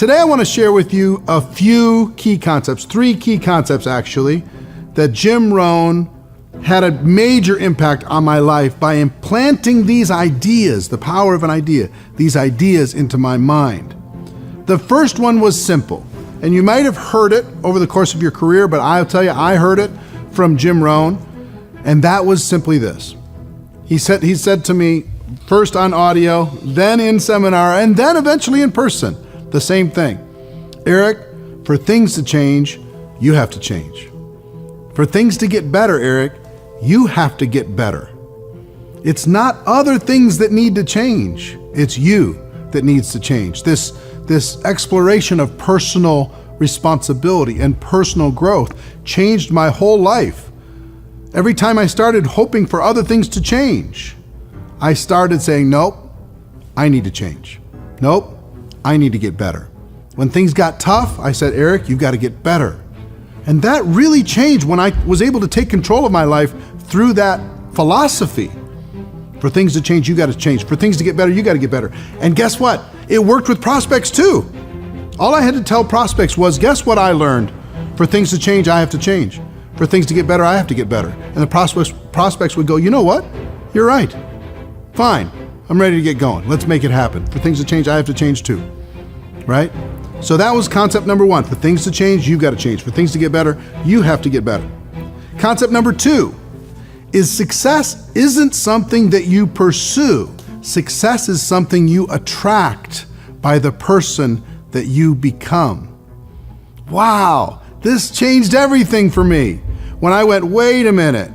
Today I want to share with you a few key concepts, 3 key concepts actually, that Jim Rohn had a major impact on my life by implanting these ideas, the power of an idea, these ideas into my mind. The first one was simple, and you might have heard it over the course of your career, but I'll tell you, I heard it from Jim Rohn, and that was simply this. He said to me, first on audio, then in seminar, and then eventually in person, the same thing. Eric, for things to change, you have to change. For things to get better, Eric, you have to get better. It's not other things that need to change. It's you that needs to change. This exploration of personal responsibility and personal growth changed my whole life. Every time I started hoping for other things to change, I started saying, nope, I need to change. Nope, I need to get better. When things got tough, I said, Eric, you've got to get better. And that really changed when I was able to take control of my life through that philosophy. For things to change, you got to change. For things to get better, you got to get better. And guess what? It worked with prospects too. All I had to tell prospects was, guess what I learned? For things to change, I have to change. For things to get better, I have to get better. And the prospects would go, you know what? You're right. Fine. I'm ready to get going. Let's make it happen. For things to change, I have to change too. Right? So that was concept number 1. For things to change, you've got to change. For things to get better, you have to get better. Concept number 2 is success isn't something that you pursue. Success is something you attract by the person that you become. Wow, this changed everything for me. When I went, wait a minute,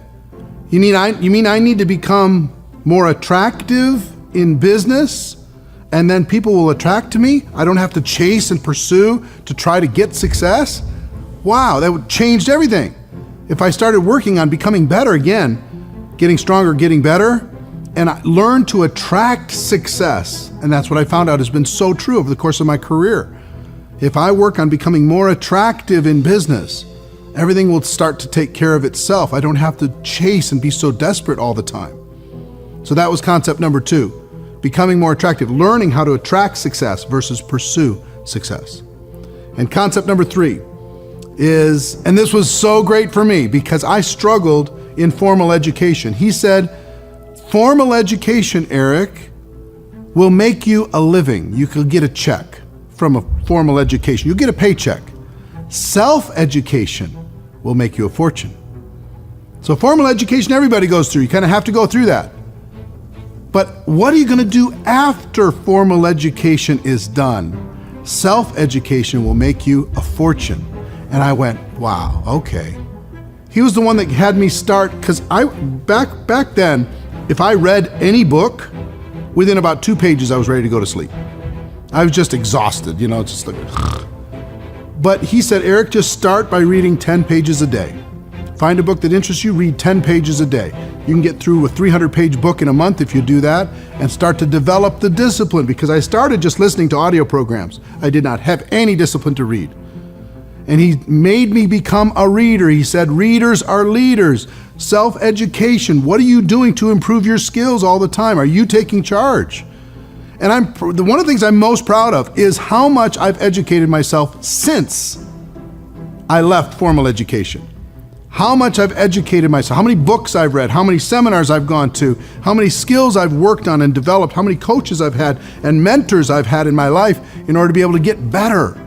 you mean I need to become more attractive in business? And then people will attract to me? I don't have to chase and pursue to try to get success? Wow, that changed everything. If I started working on becoming better again, getting stronger, getting better, and I learned to attract success, and that's what I found out has been so true over the course of my career. If I work on becoming more attractive in business, everything will start to take care of itself. I don't have to chase and be so desperate all the time. So that was concept number 2. Becoming more attractive, learning how to attract success versus pursue success. And concept number 3 is, and this was so great for me because I struggled in formal education. He said, formal education, Eric, will make you a living. You could get a check from a formal education. You'll get a paycheck. Self-education will make you a fortune. So formal education, everybody goes through. You kind of have to go through that. But what are you going to do after formal education is done? Self-education will make you a fortune. And I went, wow, okay. He was the one that had me start, because back then, if I read any book, within about 2 pages, I was ready to go to sleep. I was just exhausted, just like. But he said, Eric, just start by reading 10 pages a day. Find a book that interests you, read 10 pages a day. You can get through a 300-page book in a month if you do that, and start to develop the discipline, because I started just listening to audio programs. I did not have any discipline to read. And he made me become a reader. He said, readers are leaders. Self-education, what are you doing to improve your skills all the time? Are you taking charge? And one of the things I'm most proud of is how much I've educated myself since I left formal education. How much I've educated myself, how many books I've read, how many seminars I've gone to, how many skills I've worked on and developed, how many coaches I've had and mentors I've had in my life in order to be able to get better.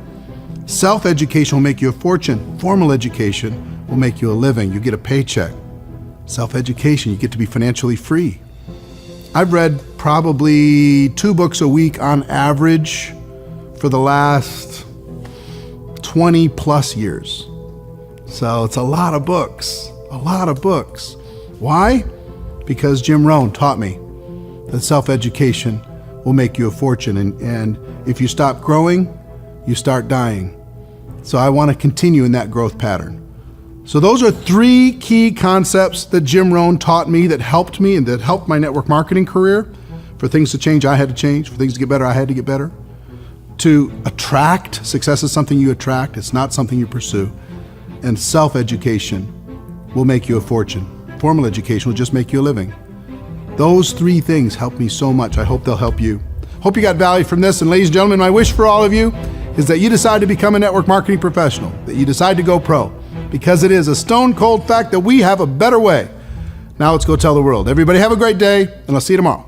Self-education will make you a fortune. Formal education will make you a living. You get a paycheck. Self-education, you get to be financially free. I've read probably 2 books a week on average for the last 20 plus years. So it's a lot of books, a lot of books. Why? Because Jim Rohn taught me that self-education will make you a fortune. And if you stop growing, you start dying. So I want to continue in that growth pattern. So those are 3 key concepts that Jim Rohn taught me that helped me and that helped my network marketing career. For things to change, I had to change. For things to get better, I had to get better. To attract, success is something you attract. It's not something you pursue. And self-education will make you a fortune. Formal education will just make you a living. Those 3 things helped me so much. I hope they'll help you. Hope you got value from this. And ladies and gentlemen, my wish for all of you is that you decide to become a network marketing professional, that you decide to go pro, because it is a stone cold fact that we have a better way. Now let's go tell the world. Everybody have a great day, and I'll see you tomorrow.